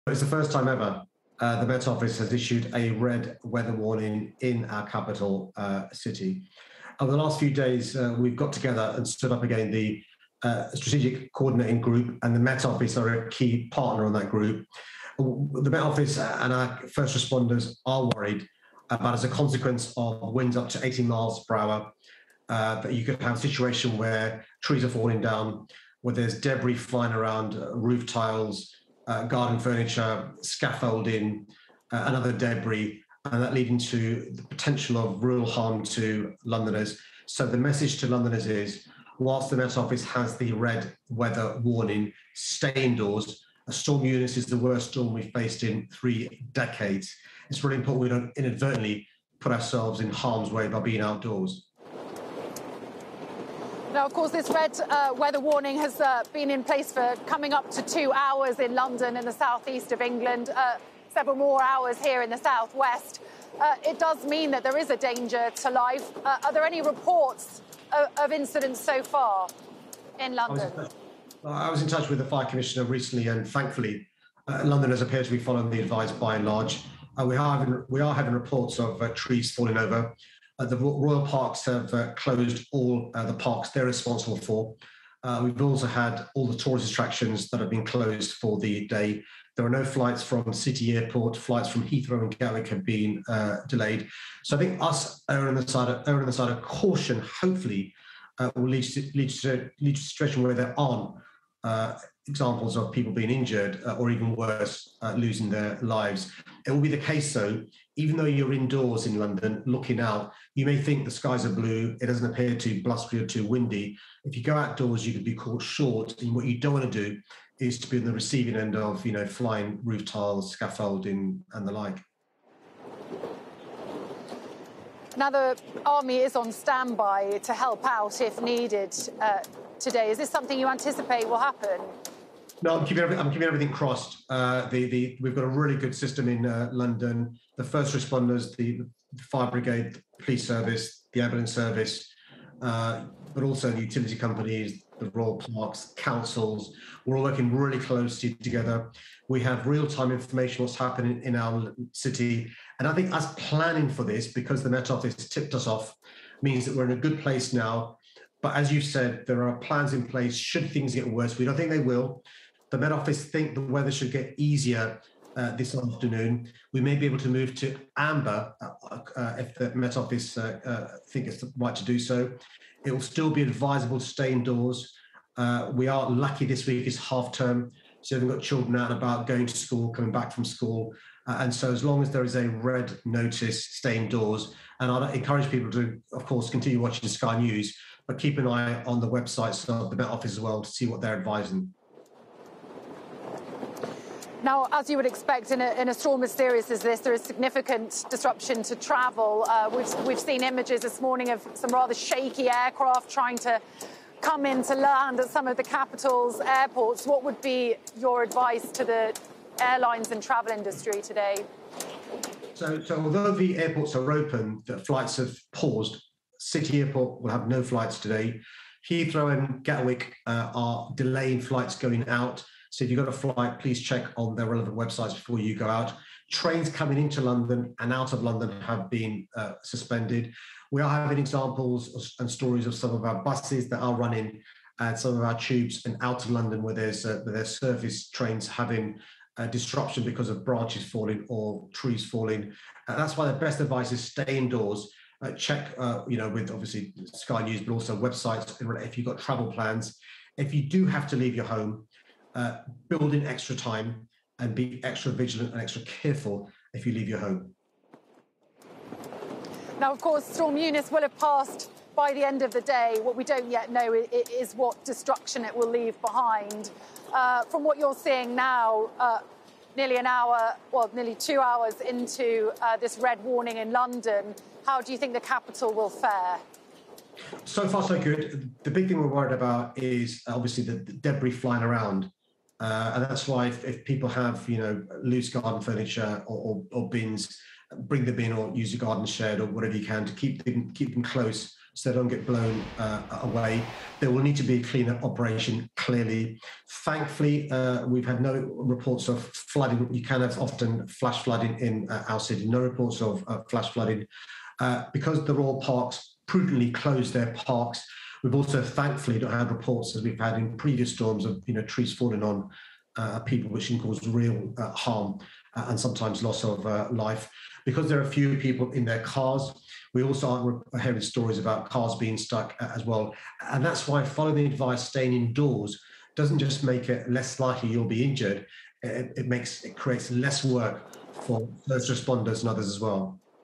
It's the first time ever the Met Office has issued a red weather warning in our capital city. Over the last few days, we've got together and stood up again the strategic coordinating group, and the Met Office are a key partner on that group. The Met Office and our first responders are worried about, as a consequence of winds up to 80 miles per hour, that you could have a situation where trees are falling down, where there's debris flying around, roof tiles, garden furniture, scaffolding, and other debris, and that leading to the potential of real harm to Londoners. So the message to Londoners is, whilst the Met Office has the red weather warning, stay indoors. Storm Eunice is the worst storm we've faced in 3 decades. It's really important we don't inadvertently put ourselves in harm's way by being outdoors. Now, of course, this red weather warning has been in place for coming up to 2 hours in London and the southeast of England, several more hours here in the southwest. It does mean that there is a danger to life. Are there any reports of incidents so far in London? I was in touch with the Fire Commissioner recently, and thankfully, Londoners appear to be following the advice by and large. We are having reports of trees falling over. The Royal Parks have closed all the parks they're responsible for. We've also had all the tourist attractions that have been closed for the day. There are no flights from City Airport. Flights from Heathrow and Gatwick have been delayed. So I think us erring on the side of caution, hopefully, will lead to a situation where there aren't examples of people being injured or even worse, losing their lives. It will be the case, though, even though you're indoors in London looking out, you may think the skies are blue, it doesn't appear too blustery or too windy. If you go outdoors, you could be caught short, and what you don't want to do is to be on the receiving end of, flying roof tiles, scaffolding, and the like. Now, the army is on standby to help out if needed today. Is this something you anticipate will happen? No, I'm keeping everything crossed. We've got a really good system in London. The first responders, the fire brigade, the police service, the ambulance service, but also the utility companies, the Royal Parks, councils. We're all working really closely together. We have real-time information what's happening in our city. And I think us planning for this, because the Met Office tipped us off, means that we're in a good place now. But as you said, there are plans in place should things get worse. We don't think they will. The Met Office think the weather should get easier this afternoon. We may be able to move to amber if the Met Office think it's the right to do so. It will still be advisable to stay indoors. We are lucky this week is half term, so we've got children out and about going to school, coming back from school. And so as long as there is a red notice, stay indoors. And I'd encourage people to, of course, continue watching Sky News, but keep an eye on the websites of the Met Office as well to see what they're advising. Now, as you would expect in a storm as serious as this, there is significant disruption to travel. We've seen images this morning of some rather shaky aircraft trying to come in to land at some of the capital's airports. What would be your advice to the airlines and travel industry today? So although the airports are open, the flights have paused. City Airport will have no flights today. Heathrow and Gatwick are delaying flights going out. So if you've got a flight, please check on their relevant websites before you go out. Trains coming into London and out of London have been suspended. We are having examples and stories of some of our buses that are running and some of our tubes and out of London where there's surface trains having disruption because of branches falling or trees falling. That's why the best advice is stay indoors. Check, with obviously Sky News, but also websites if you've got travel plans. If you do have to leave your home, build in extra time and be extra vigilant and extra careful if you leave your home. Now, of course, Storm Eunice will have passed by the end of the day. What we don't yet know is what destruction it will leave behind. From what you're seeing now, nearly 2 hours into this red warning in London, how do you think the capital will fare? So far, so good. The big thing we're worried about is obviously the debris flying around. And that's why if people have, loose garden furniture or bins, bring the bin or use a garden shed or whatever you can to keep them close so they don't get blown away. There will need to be a cleanup operation, clearly. Thankfully, we've had no reports of flooding. You can have often flash flooding in our city, no reports of flash flooding. Because the Royal Parks prudently closed their parks, we've also thankfully not had reports, as we've had in previous storms, of trees falling on people, which can cause real harm and sometimes loss of life. Because there are few people in their cars, we also aren't hearing stories about cars being stuck as well. And that's why following the advice, staying indoors, doesn't just make it less likely you'll be injured, it creates less work for first responders and others as well.